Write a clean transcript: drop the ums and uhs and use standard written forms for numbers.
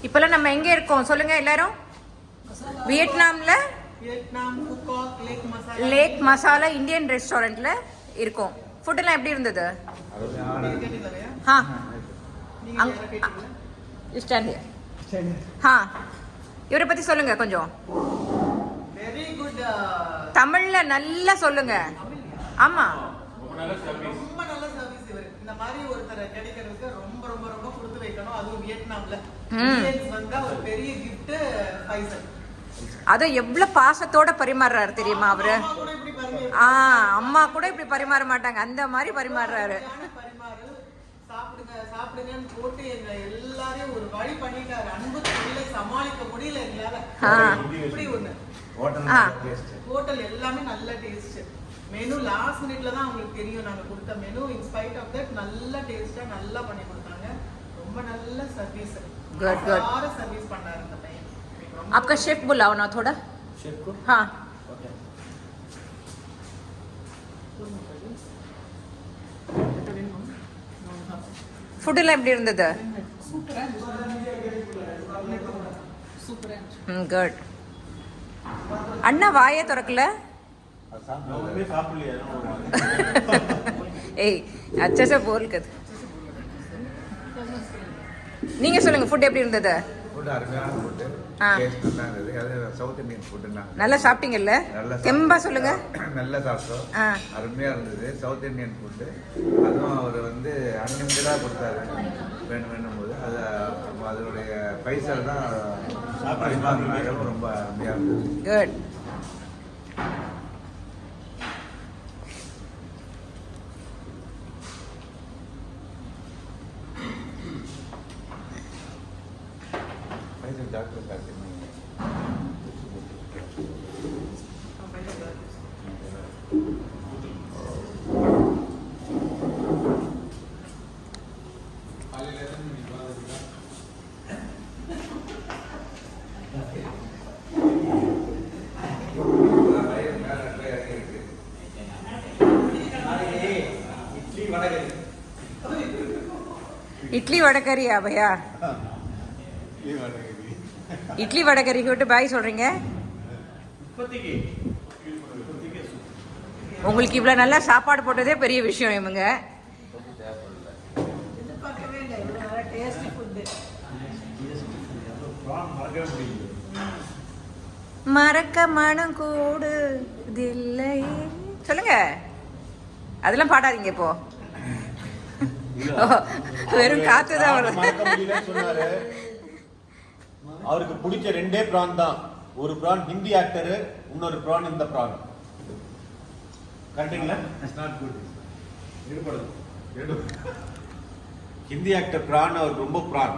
இப்போல்லாம் நம்ம எங்கே இருக்கோம் சொல்லுங்க எல்லாரும்? வியட்நாம்ல லேக் மசாலா இந்தியன் ரெஸ்டாரண்ட்ல இருக்கோம். ஃபுட்டெல்லாம் எப்படி இருந்தது? இவரை பத்தி சொல்லுங்க கொஞ்சம். Very good. தமிழ்ல நல்லா சொல்லுங்க. ஆமா, ரொம்ப நல்ல சர்வீஸ் இவர். இந்த மாதிரி ஒருத்தர் கிடைக்கிறதுக்கு ரொம்ப ரொம்ப ரொம்ப கொடுத்து வைக்கணும். அதுவும் வியட்நாம்ல இந்தியன்ஸ் வந்தா ஒரு பெரிய கிஃப்ட் ஃபைசல். அது எவ்வளவு பாசத்தோட பரிமாறுறாரு தெரியுமா அவரு? அம்மா கூட இப்படி பரிமாற மாட்டாங்க, அந்த மாதிரி பரிமாறுறாரு. சாப்பிடுங்கன்னு போட்டு எங்க எல்லாரையும் ஒரு வழி பண்ணிட்டாரு. அன்பு தொல்லை சமாளிக்க முடியல எங்களால. இப்படி ஒண்ணு ஹோட்டல் எல்லாமே நல்ல டேஸ்ட். மெனு லாஸ்ட் மினிட்ல தான் உங்களுக்கு தெரியும் நாங்க கொடுத்த menu. In spite of that நல்ல டேஸ்டா நல்லா பண்ணி கொடுத்தாங்க. ரொம்ப நல்ல சர்வீஸ். குட் சர்வீஸ் பண்ணாரு அந்த பையன். आपका शेफ बुलाओ ना थोड़ा. शेफ को? हाँ. ओके. ஃபுட் எல்லாம் எப்படி இருந்தது? குட். அண்ணா வாயே திறக்கல. ஏய் अच्छा से बोल कर. நீங்க சொல்லுங்க ஃபுட் எப்படி இருந்தது? ஃபுட் அருமையான ஃபுட். டேஸ்ட் நல்லா இருந்தது. அது சவுத் இந்தியன் ஃபுட்னா நல்லா சாப்பிட்டீங்கல்ல? தெம்பா சொல்லுங்க. நல்லா சாப்பிட்டோம். அருமையா இருந்தது சவுத் இந்தியன் ஃபுட். அதுவும் அவர் வந்து அன்லிமிட்டடா கொடுத்தாரு வேணும் போது. அது அதனுடைய பைசல் தான் பரிமாறினாங்க. ரொம்ப அருமையா இருந்தது. குட். டாக்டர் டாக்டர் இட்லி வடகரியா பையா? இட்லி வடகறி விட்டு பாய் சொல்றீங்க. உங்களுக்கு இவ்வளவு நல்லா சாப்பாடு போட்டதே பெரிய விஷயம். இவங்க மறக்க மனம் கூடு தில்லை சொல்லுங்க. அதெல்லாம் பாடாதீங்க இப்போ. வெறும் காத்துதான் வரும். அவருக்கு பிடிச்ச ரெண்டே பிரான் தான். ஒரு பிரான் ஹிந்தி ஆக்டர், இன்னொரு பிரான் இந்த பிரான். கரெக்டுங்களா? It's not good. ஈடுபடுது. ஹிந்தி ஆக்டர் பிரான் அவருக்கு ரொம்ப பிரான்.